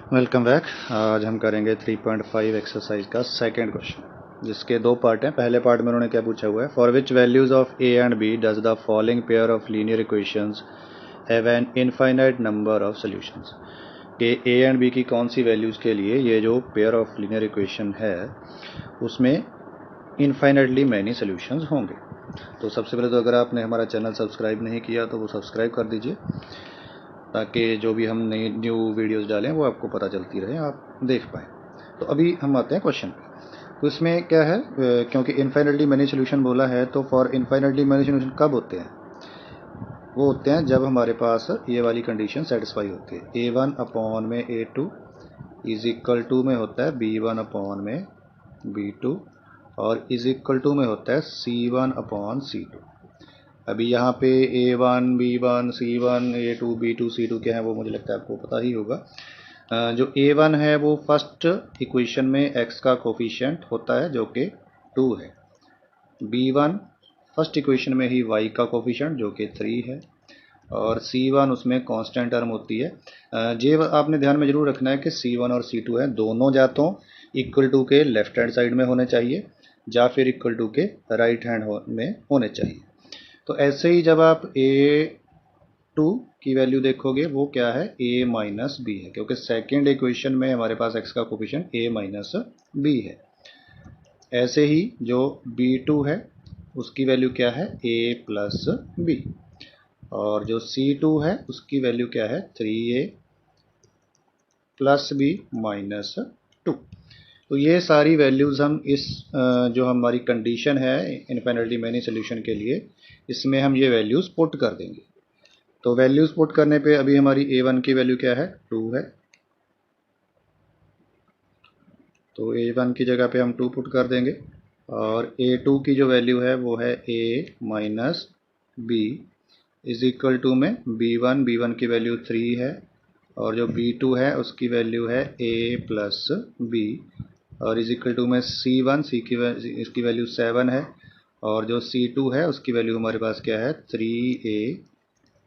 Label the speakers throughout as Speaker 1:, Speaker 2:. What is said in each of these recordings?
Speaker 1: Welcome back. आज हम करेंगे 3.5 एक्सरसाइज का सेकंड क्वेश्चन, जिसके दो पार्ट हैं। पहले पार्ट में उन्होंने क्या पूछा हुआ है, for which values of A and B does the following pair of linear equations have an infinite number of solutions. कि ए एंड बी की कौन सी वैल्यूज़ के लिए ये जो पेयर ऑफ लीनियर इक्वेशन है उसमें इनफाइनाइटली मैनी सॉल्यूशंस होंगे। तो सबसे पहले तो अगर आपने हमारा चैनल सब्सक्राइब नहीं किया तो वो सब्सक्राइब कर दीजिए, ताकि जो भी हम नई न्यू वीडियोस डालें वो आपको पता चलती रहे, आप देख पाएँ। तो अभी हम आते हैं क्वेश्चन पे। तो इसमें क्या है, क्योंकि इनफाइनाइटली मैनी सॉल्यूशन बोला है, तो फॉर इनफाइनाइटली मैनी सॉल्यूशन कब होते हैं? वो होते हैं जब हमारे पास ये वाली कंडीशन सेटिस्फाई होती है। A1 में A2 इज इक्वल टू में होता है B1 में B2 और इज इक्वल टू में होता है C1 C2। अभी यहाँ पे A1 B1 C1 A2 B2 C2 क्या है वो मुझे लगता है आपको पता ही होगा। जो A1 है वो फर्स्ट इक्वेशन में x का कोफिशिएंट होता है जो कि 2 है। B1 फर्स्ट इक्वेशन में ही y का कोफिशिएंट जो कि 3 है, और C1 उसमें कांस्टेंट टर्म होती है। ये आपने ध्यान में जरूर रखना है कि C1 और C2 है दोनों या तो इक्वल टू के लेफ्ट हैंड साइड में होने चाहिए या फिर इक्वल टू के राइट हैंड में होने चाहिए। तो ऐसे ही जब आप A2 की वैल्यू देखोगे वो क्या है, A माइनस बी है, क्योंकि सेकेंड इक्वेशन में हमारे पास x का कोफिशिएंट A माइनस बी है। ऐसे ही जो B2 है उसकी वैल्यू क्या है, A प्लस बी, और जो C2 है उसकी वैल्यू क्या है, 3A प्लस बी माइनस 2। तो ये सारी वैल्यूज़ हम इस जो हमारी कंडीशन है इनफाइनाइटली मैनी सॉल्यूशन के लिए, इसमें हम ये वैल्यूज़ पुट कर देंगे। तो वैल्यूज़ पुट करने पे अभी हमारी A1 की वैल्यू क्या है, 2 है। तो A1 की जगह पे हम 2 पुट कर देंगे, और A2 की जो वैल्यू है वो है A minus B is equal to में B1 की वैल्यू 3 है, और जो B2 है उसकी वैल्यू है A प्लस बी, और इज इक्वल टू में C1 इसकी वैल्यू 7 है, और जो C2 है उसकी वैल्यू हमारे पास क्या है, 3A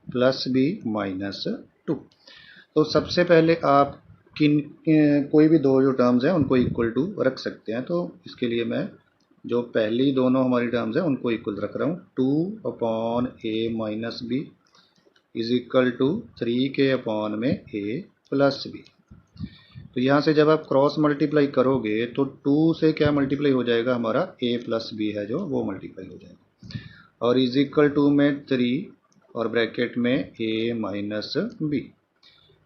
Speaker 1: प्लस बी माइनस 2। तो सबसे पहले आप कोई भी दो जो टर्म्स हैं उनको इक्वल टू रख सकते हैं। तो इसके लिए मैं जो पहली दोनों हमारी टर्म्स हैं उनको इक्वल रख रहा हूँ। 2/A minus B is equal to 3K में A प्लस बी। तो यहाँ से जब आप क्रॉस मल्टीप्लाई करोगे तो 2 से क्या मल्टीप्लाई हो जाएगा, हमारा A प्लस बी है जो वो मल्टीप्लाई हो जाएगा, और इज इक्वल टू में 3 और ब्रैकेट में A माइनस बी।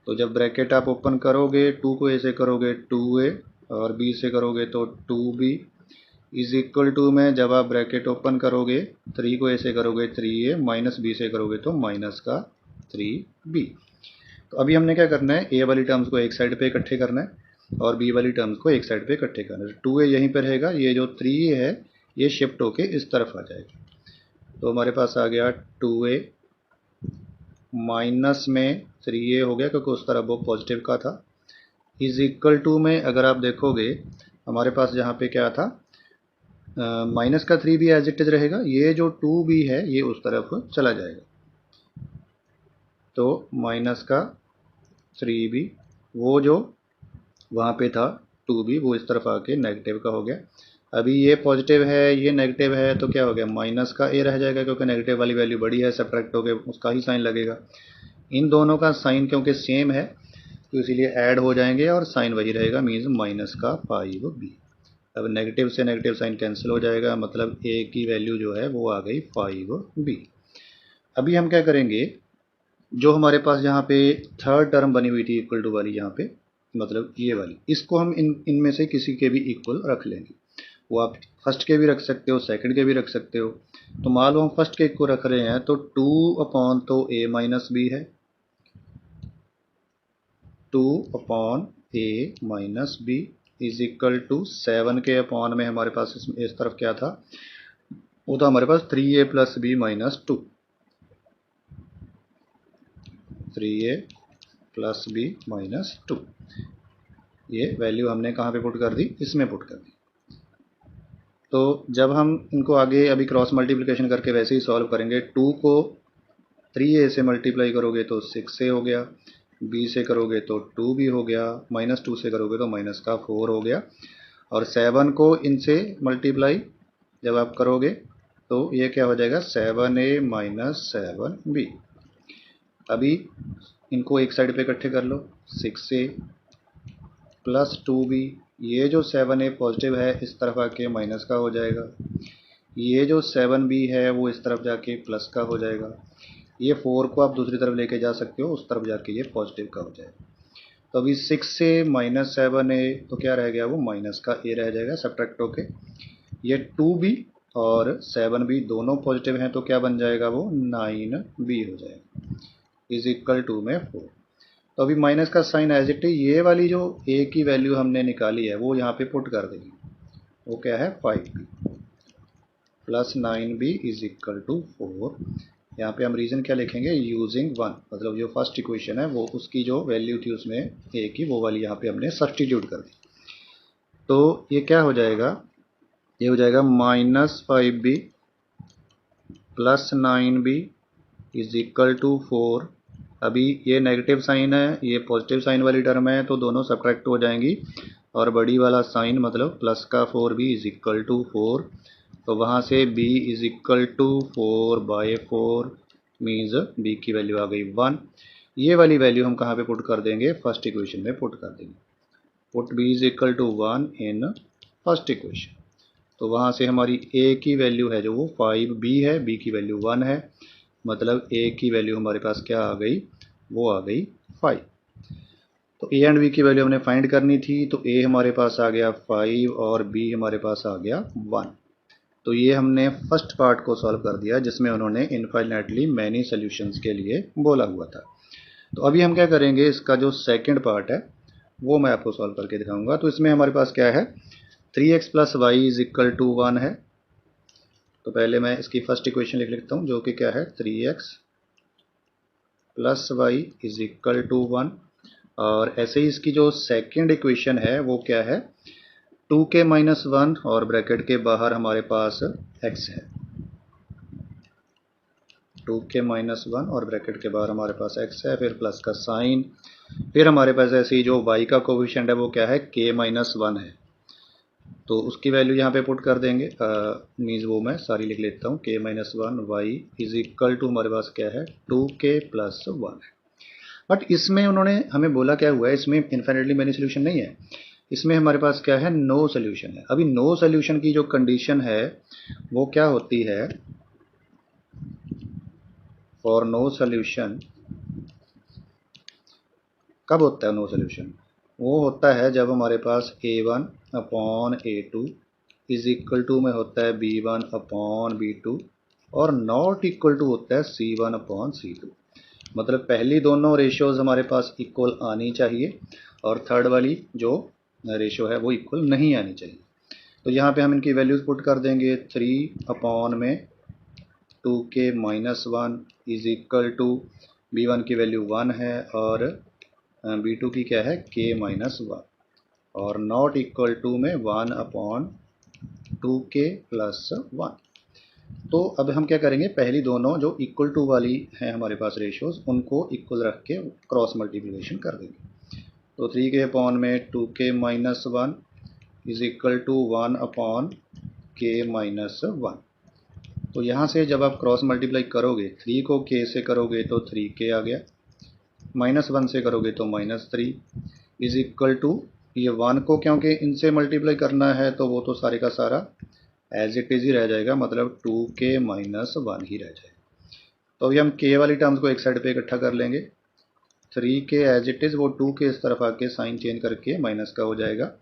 Speaker 1: तो जब ब्रैकेट आप ओपन करोगे 2 को A से करोगे 2A और B से करोगे तो 2B इज इक्वल टू में जब आप ब्रैकेट ओपन करोगे 3 को A से करोगे 3A माइनस B से करोगे तो माइनस का 3B। तो अभी हमने क्या करना है, A वाली टर्म्स को एक साइड पे इकट्ठे करना है और B वाली टर्म्स को एक साइड पे इकट्ठे करना है। 2A यहीं पर रहेगा, ये जो 3A है ये शिफ्ट होके इस तरफ आ जाएगा। तो हमारे पास आ गया 2A माइनस में 3A हो गया क्योंकि उस तरफ वो पॉजिटिव का था, इज इक्वल टू में अगर आप देखोगे हमारे पास जहाँ पे क्या था, माइनस का 3B एज इट इज रहेगा, ये जो 2B है ये उस तरफ चला जाएगा। तो माइनस का 3B वो जो वहाँ पे था 2B वो इस तरफ आके नेगेटिव का हो गया। अभी ये पॉजिटिव है ये नेगेटिव है तो क्या हो गया, माइनस का A रह जाएगा, क्योंकि नेगेटिव वाली वैल्यू बड़ी है, सब्ट्रैक्ट हो गया उसका ही साइन लगेगा। इन दोनों का साइन क्योंकि सेम है तो इसीलिए ऐड हो जाएंगे और साइन वही रहेगा, मीन्स माइनस का 5B। अब नेगेटिव से नेगेटिव साइन कैंसिल हो जाएगा, मतलब A की वैल्यू जो है वो आ गई 5B। अभी हम क्या करेंगे, जो हमारे पास यहाँ पे थर्ड टर्म बनी हुई थी इक्वल टू वाली, यहाँ पे मतलब ये वाली, इसको हम इनमें से किसी के भी इक्वल रख लेंगे। वो आप फर्स्ट के भी रख सकते हो, सेकंड के भी रख सकते हो। तो मान लो हम फर्स्ट के को रख रहे हैं तो 2 तो A माइनस बी है, 2/A minus B is equal to 7K में हमारे पास इस तरफ क्या था, वो था हमारे पास 3A plus B minus 2, 3A plus B minus 2। ये वैल्यू हमने कहाँ पे पुट कर दी, इसमें पुट कर दी। तो जब हम इनको आगे अभी क्रॉस मल्टीप्लिकेशन करके वैसे ही सॉल्व करेंगे, 2 को 3A से मल्टीप्लाई करोगे तो 6A हो गया, बी से करोगे तो 2 भी हो गया, -2 से करोगे तो -4 हो गया, और 7 को इनसे मल्टीप्लाई जब आप करोगे तो ये क्या हो जाएगा 7a - 7b। अभी इनको एक साइड पे इकट्ठे कर लो, 6a + 2b। ये जो 7a पॉजिटिव है इस तरफ आके माइनस का हो जाएगा, ये जो 7b है वो इस तरफ जाके प्लस का हो जाएगा, ये 4 को आप दूसरी तरफ लेके जा सकते हो, उस तरफ जाके ये पॉजिटिव का हो जाएगा। तो अभी 6a - 7a तो क्या रह गया, वो माइनस का a रह जाएगा सब्ट्रैक्ट होके। ये 2b और 7b दोनों पॉजिटिव हैं तो क्या बन जाएगा, वो 9b हो जाएगा इज इक्वल टू में 4। तो अभी माइनस का साइन एज इट इज, ये वाली जो a की वैल्यू हमने निकाली है वो यहाँ पे पुट कर देंगे, वो क्या है 5b + 9b is equal to 4। यहाँ पे हम रीजन क्या लिखेंगे, यूजिंग 1, मतलब जो फर्स्ट इक्वेशन है वो उसकी जो वैल्यू थी उसमें a की, वो वाली यहाँ पे हमने सब्स्टिट्यूट कर दी। तो ये क्या हो जाएगा, ये हो जाएगा -5b + 9b is equal to 4। अभी ये नेगेटिव साइन है, ये पॉजिटिव साइन वाली टर्म है, तो दोनों सब्ट्रैक्ट हो जाएंगी, और बड़ी वाला साइन मतलब प्लस का 4b इज इक्वल टू 4। तो वहाँ से b is equal to 4/4 means b की वैल्यू आ गई 1। ये वाली वैल्यू हम कहाँ पे पुट कर देंगे, फर्स्ट इक्वेशन में पुट कर देंगे। Put b is equal to 1 in first equation. तो वहाँ से हमारी a की वैल्यू है जो वो 5b है, b की वैल्यू 1 है, मतलब a की वैल्यू हमारे पास क्या आ गई, वो आ गई 5। तो a एंड b की वैल्यू हमने फाइंड करनी थी, तो a हमारे पास आ गया 5 और b हमारे पास आ गया 1। तो ये हमने फर्स्ट पार्ट को सॉल्व कर दिया जिसमें उन्होंने इनफाइनाइटली मैनी सॉल्यूशंस के लिए बोला हुआ था। तो अभी हम क्या करेंगे, इसका जो सेकंड पार्ट है वो मैं आपको सॉल्व करके दिखाऊंगा। तो इसमें हमारे पास क्या है, 3x + y is equal to 1 है। तो पहले मैं इसकी फर्स्ट इक्वेशन लिख लेता हूँ जो कि क्या है 3x + y is equal to 1, और ऐसे ही इसकी जो सेकंड इक्वेशन है वो क्या है 2k - 1 और ब्रैकेट के बाहर हमारे पास x है। 2k - 1 और ब्रैकेट के बाहर हमारे पास x है, फिर प्लस का साइन, फिर हमारे पास ऐसे ही जो y का कोफिशिएंट है वो क्या है k - 1 है, तो उसकी वैल्यू यहाँ पे पुट कर देंगे। मीन्स वो मैं सारी लिख लेता हूँ, k - 1 y is equal to हमारे पास क्या है 2k + 1 है। बट इसमें उन्होंने हमें बोला क्या हुआ है, इसमें इन्फिनिटली मैनी सोल्यूशन नहीं है, इसमें हमारे पास क्या है नो सोल्यूशन है। अभी नो सोल्यूशन की जो कंडीशन है वो क्या होती है, फॉर नो सोल्यूशन कब होता है नो सोल्यूशन, वो होता है जब हमारे पास a1/a2 इज इक्वल टू में होता है b1/b2 और नॉट इक्वल टू होता है c1/c2। मतलब पहली दोनों रेशियोज हमारे पास इक्वल आनी चाहिए और थर्ड वाली जो रेशियो है वो इक्वल नहीं आनी चाहिए। तो यहाँ पे हम इनकी वैल्यूज पुट कर देंगे, 3/2k - 1 is equal to b1 की वैल्यू 1 है और b2 की क्या है k - 1 और नॉट इक्वल टू में 1/2k + 1। तो अब हम क्या करेंगे, पहली दोनों जो इक्वल टू वाली हैं हमारे पास रेशियोज उनको इक्वल रख के क्रॉस मल्टीप्लिकेशन कर देंगे। तो 3k/2k - 1 is equal to 1/k - 1। तो यहाँ से जब आप क्रॉस मल्टीप्लाई करोगे, 3 को k से करोगे तो 3k आ गया, -1 से करोगे तो -3 इज इक्वल टू ये 1 को क्योंकि इनसे मल्टीप्लाई करना है तो वो तो सारे का सारा एज इट इज़ ही रह जाएगा, मतलब 2k - 1 ही रह जाएगा। तो अभी हम k वाली टर्म्स को एक साइड पे इकट्ठा कर लेंगे, 3k एज इट इज़ वो 2k इस तरफ आके साइन चेंज करके माइनस का हो जाएगा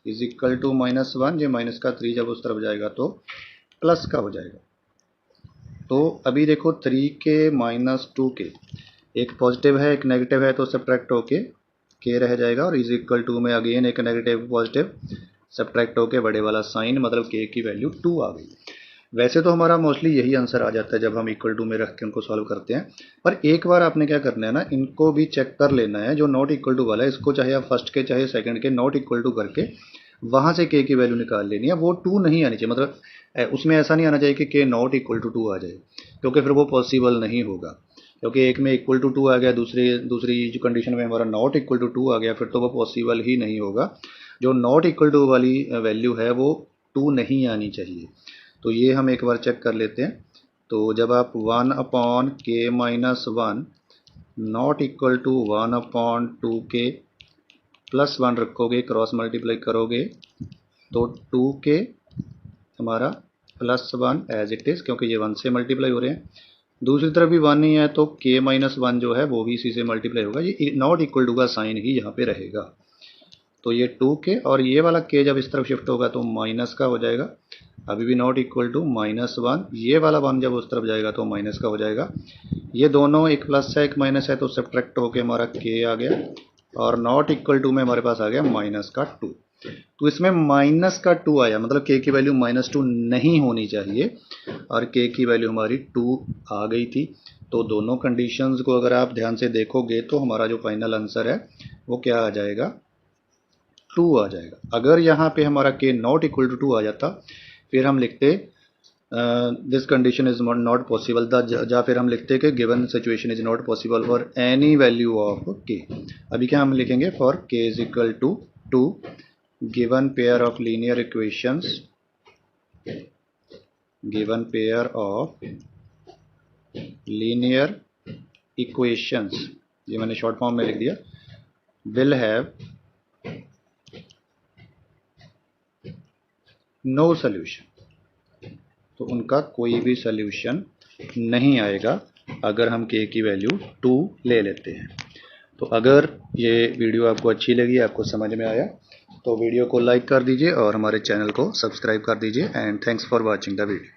Speaker 1: इज इक्वल टू -1, ये -3 जब उस तरफ जाएगा तो प्लस का हो जाएगा। तो अभी देखो 3k - 2k, एक पॉजिटिव है एक नेगेटिव है तो सब्ट्रैक्ट होके k रह जाएगा और इज इक्वल टू में अगेन एक नेगेटिव पॉजिटिव सब्ट्रैक्ट होके बड़े वाला साइन, मतलब k की वैल्यू 2 आ गई। वैसे तो हमारा मोस्टली यही आंसर आ जाता है जब हम इक्वल टू में रख के उनको सॉल्व करते हैं, पर एक बार आपने क्या करना है ना, इनको भी चेक कर लेना है। जो नॉट इक्वल टू वाला है इसको चाहे आप फर्स्ट के चाहे सेकंड के नॉट इक्वल टू करके वहाँ से k की वैल्यू निकाल लेनी है। वो 2 नहीं आनी चाहिए, मतलब उसमें ऐसा नहीं आना चाहिए कि k नॉट इक्वल टू 2 आ जाए, क्योंकि फिर वो पॉसिबल नहीं होगा। क्योंकि एक में इक्वल टू 2 आ गया, दूसरी जो कंडीशन में हमारा नॉट इक्वल टू 2 आ गया, फिर तो वो पॉसिबल ही नहीं होगा। जो नॉट इक्वल टू वाली वैल्यू है वो 2 नहीं आनी चाहिए। तो ये हम एक बार चेक कर लेते हैं। तो जब आप 1/k-1 not equal to 1/2k +1 रखोगे, क्रॉस मल्टीप्लाई करोगे तो 2k हमारा +1 एज इट इज़, क्योंकि ये 1 से मल्टीप्लाई हो रहे हैं। दूसरी तरफ भी 1 ही है तो k-1 जो है वो भी इसी से मल्टीप्लाई होगा। ये नॉट इक्वल टू का साइन ही यहाँ पे रहेगा। तो ये 2k और ये वाला k जब इस तरफ शिफ्ट होगा तो माइनस का हो जाएगा। अभी भी नॉट इक्वल टू -1, ये वाला 1 जब उस तरफ जाएगा तो माइनस का हो जाएगा। ये दोनों एक प्लस है एक माइनस है तो सब्ट्रैक्ट होके हमारा k आ गया, और नॉट इक्वल टू में हमारे पास आ गया -2। तो इसमें -2 आया, मतलब k की वैल्यू -2 नहीं होनी चाहिए, और k की वैल्यू हमारी 2 आ गई थी। तो दोनों कंडीशंस को अगर आप ध्यान से देखोगे तो हमारा जो फाइनल आंसर है वो क्या आ जाएगा, 2 आ जाएगा। अगर यहाँ पे हमारा k नॉट इक्वल टू 2 आ जाता, फिर हम लिखते this condition is not possible, या फिर हम लिखते कि given situation is not possible for any value of k। अभी क्या हम लिखेंगे, for k is equal to 2 given pair of linear equations, given pair of linear equations, ये मैंने शॉर्ट फॉर्म में लिख दिया, will have no solution, तो उनका कोई भी सॉल्यूशन नहीं आएगा अगर हम k की वैल्यू 2 ले लेते हैं। तो अगर ये वीडियो आपको अच्छी लगी, आपको समझ में आया, तो वीडियो को लाइक कर दीजिए और हमारे चैनल को सब्सक्राइब कर दीजिए। And thanks for watching the video.